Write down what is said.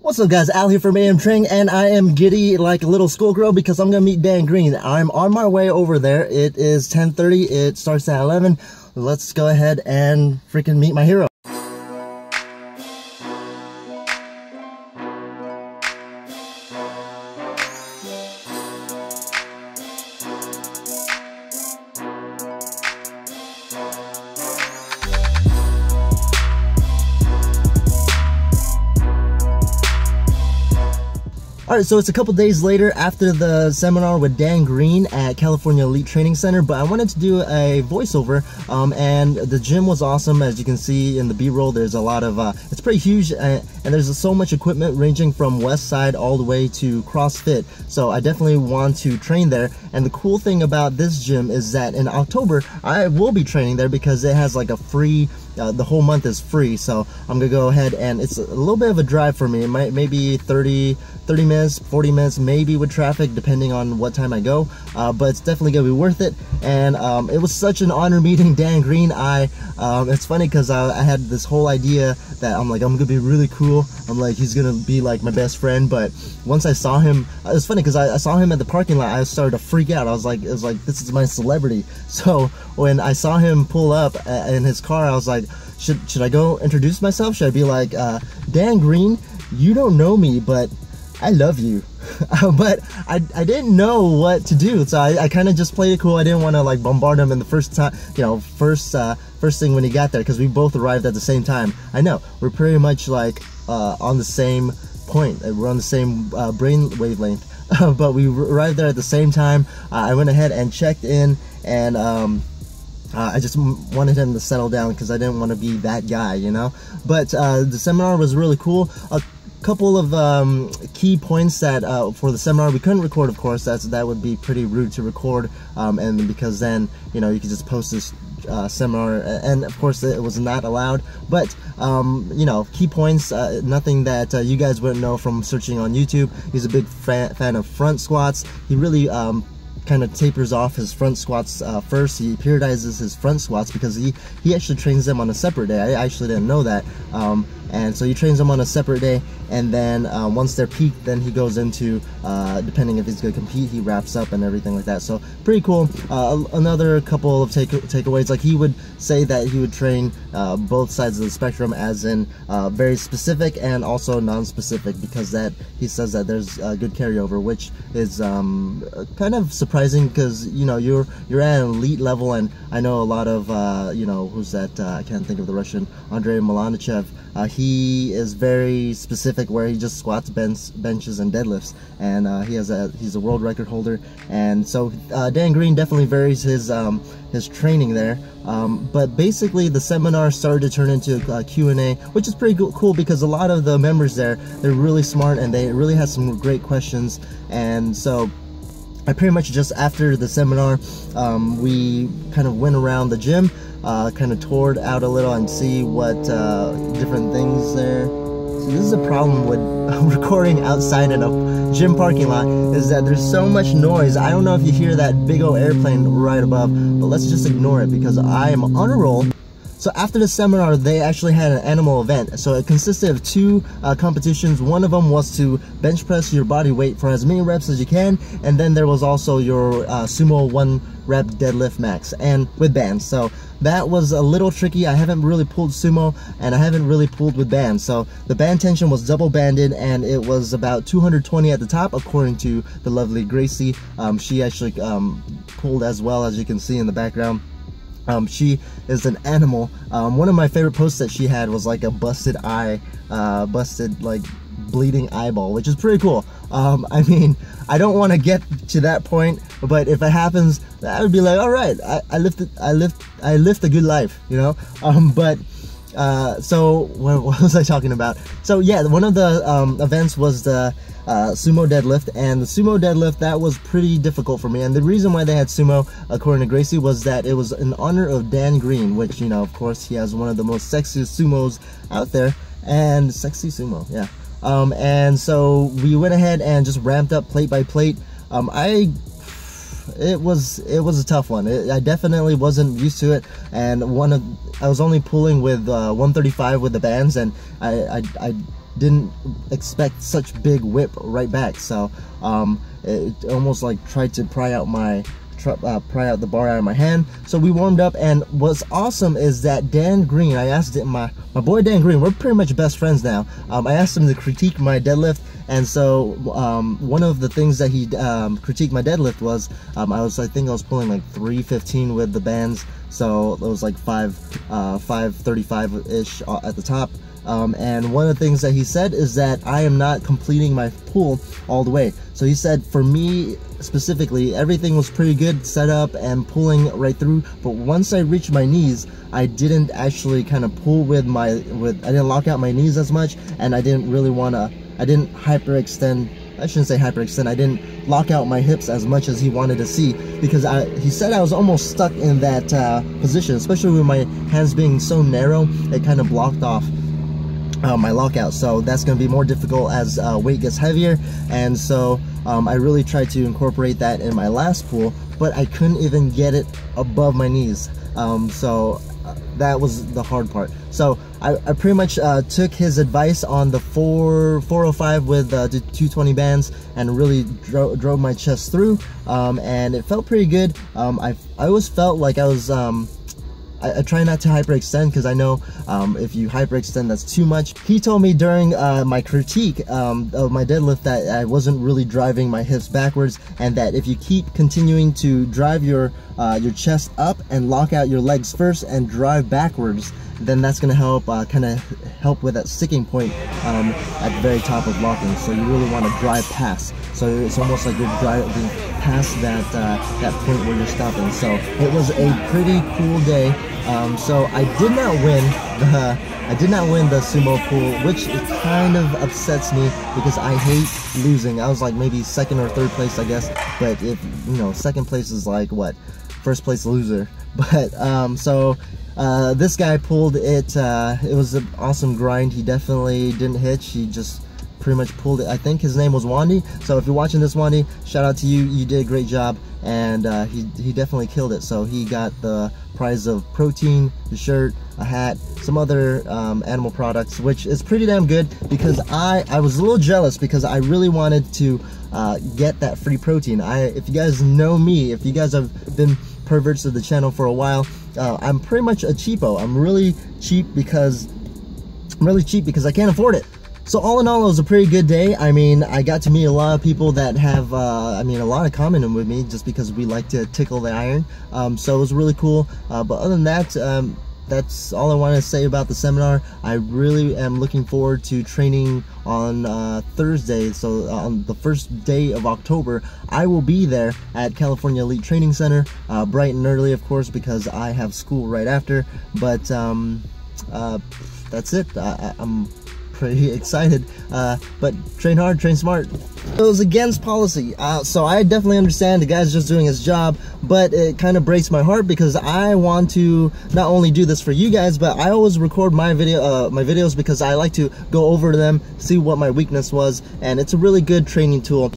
What's up guys, Al here from AM Training, and I am giddy like a little schoolgirl because I'm gonna meet Dan Green. I'm on my way over there. It is 10:30, it starts at 11. Let's go ahead and freaking meet my hero. Alright, so it's a couple days later after the seminar with Dan Green at California Elite Training Center, but I wanted to do a voiceover, and the gym was awesome. As you can see in the B-roll, there's a lot of, it's pretty huge, and there's so much equipment ranging from West Side all the way to CrossFit, so I definitely want to train there. And the cool thing about this gym is that in October, I will be training there because it has like a free, the whole month is free, so I'm gonna go ahead, and it's a little bit of a drive for me. It might maybe 30 minutes, 40 minutes, maybe with traffic, depending on what time I go, but it's definitely gonna be worth it. And it was such an honor meeting Dan Green. It's funny because I had this whole idea that I'm gonna be really cool. I'm like, he's gonna be like my best friend, but once I saw him, it was funny because I saw him at the parking lot. I started to freak out. It was like, this is my celebrity. So when I saw him pull up in his car, I was like, should I go introduce myself? Should I be like, Dan Green, you don't know me, but I love you. But I didn't know what to do, so I kind of just played it cool. I didn't want to like bombard him in the first time, first thing when he got there, because we both arrived at the same time. I know we're pretty much like on the same point. We're on the same brain wavelength, but we arrived there at the same time. I went ahead and checked in, and I just wanted him to settle down because I didn't want to be that guy, you know. But the seminar was really cool. Couple of key points that for the seminar we couldn't record, of course. That would be pretty rude to record, and because then you could just post this seminar, and of course it was not allowed. But key points, nothing that you guys wouldn't know from searching on YouTube. He's a big fan of front squats. He really kind of tapers off his front squats first. He periodizes his front squats because he actually trains them on a separate day. I actually didn't know that. And so he trains them on a separate day, and then once they're peaked, then he goes into, depending if he's going to compete, he wraps up and everything like that. So pretty cool. Another couple of takeaways, like he would say that he would train both sides of the spectrum, as in very specific and also non-specific, because that he says that there's a good carryover, which is kind of surprising because you're at an elite level, and I know a lot of who's that, I can't think of the Russian, Andrei Malanichev. He is very specific, where he just squats, benches, and deadlifts, and he's a world record holder. And so Dan Green definitely varies his training there. But basically, the seminar started to turn into a Q&A, which is pretty cool because a lot of the members there, they're really smart and they really had some great questions. And so I pretty much just after the seminar, we kind of went around the gym, kind of toured out a little and see what different things there. So this is a problem with recording outside in a gym parking lot, is that there's so much noise. I don't know if you hear that big old airplane right above, but let's just ignore it because I am on a roll. So after the seminar, they actually had an animal event. So it consisted of two competitions. One of them was to bench press your body weight for as many reps as you can, and then there was also your sumo 1 rep deadlift max, and with bands. So that was a little tricky. I haven't really pulled sumo, and I haven't really pulled with bands. So the band tension was double banded, and it was about 220 at the top, according to the lovely Gracie. She actually pulled as well, as you can see in the background. She is an animal. One of my favorite posts that she had was like a busted eye, busted like bleeding eyeball, which is pretty cool. I mean, I don't want to get to that point, but if it happens, I would be like, all right, I lived a good life, you know. So what was I talking about? So yeah, one of the events was the sumo deadlift, and the sumo deadlift, that was pretty difficult for me. And the reason why they had sumo, according to Gracie, was that it was in honor of Dan Green, which, of course, he has one of the most sexiest sumos out there, and sexy sumo, yeah. And so we went ahead and just ramped up plate by plate. It was a tough one. I definitely wasn't used to it, and I was only pulling with 135 with the bands, and I didn't expect such big whip right back. So it almost like tried to pry out the bar out of my hand. So we warmed up, and what's awesome is that Dan Green, I asked my boy Dan Green, we're pretty much best friends now. I asked him to critique my deadlift, and so one of the things that he critiqued my deadlift was I think I was pulling like 315 with the bands, so it was like 535 ish at the top. And one of the things that he said is that I am not completing my pull all the way. So he said for me specifically, everything was pretty good set up and pulling right through, but once I reached my knees, I didn't actually kind of pull I didn't lock out my knees as much, and I didn't hyperextend. I shouldn't say hyperextend. I didn't lock out my hips as much as he wanted to see, because he said I was almost stuck in that position, especially with my hands being so narrow. It kind of blocked off my lockout, so that's going to be more difficult as weight gets heavier. And so I really tried to incorporate that in my last pull, but I couldn't even get it above my knees. That was the hard part. So I pretty much took his advice on the 405 with the 220 bands and really drove my chest through, and it felt pretty good. I always felt like I was I try not to hyperextend, because I know if you hyperextend, that's too much. He told me during my critique of my deadlift that I wasn't really driving my hips backwards, and that if you keep continuing to drive your chest up and lock out your legs first and drive backwards, then that's going to help kind of help with that sticking point at the very top of locking. So you really want to drive past. So it's almost like you're driving past that point where you're stopping. So it was a pretty cool day. So I did not win the sumo pool, which it kind of upsets me because I hate losing. I was like maybe second or third place, I guess. But if you know, second place is like what, first place loser. But this guy pulled it. It was an awesome grind. He definitely didn't hitch. He just pretty much pulled it. I think his name was Wandy. So if you're watching this, Wandy, shout out to you. You did a great job, and he definitely killed it. So he got the prize of protein, the shirt, a hat, some other animal products, which is pretty damn good, because I was a little jealous because I really wanted to get that free protein. If you guys know me, if you guys have been perverts of the channel for a while, I'm pretty much a cheapo. I'm really cheap because I can't afford it. So all in all, it was a pretty good day. I mean, I got to meet a lot of people that have, a lot of common with me, just because we like to tickle the iron. So it was really cool. But other than that, that's all I want to say about the seminar. I really am looking forward to training on Thursday. So on the first day of October, I will be there at California Elite Training Center, bright and early, of course, because I have school right after. But that's it. I'm pretty excited, but train hard, train smart. It was against policy, so I definitely understand the guy's just doing his job, but it kind of breaks my heart because I want to not only do this for you guys, but I always record my videos because I like to go over them, see what my weakness was, and it's a really good training tool.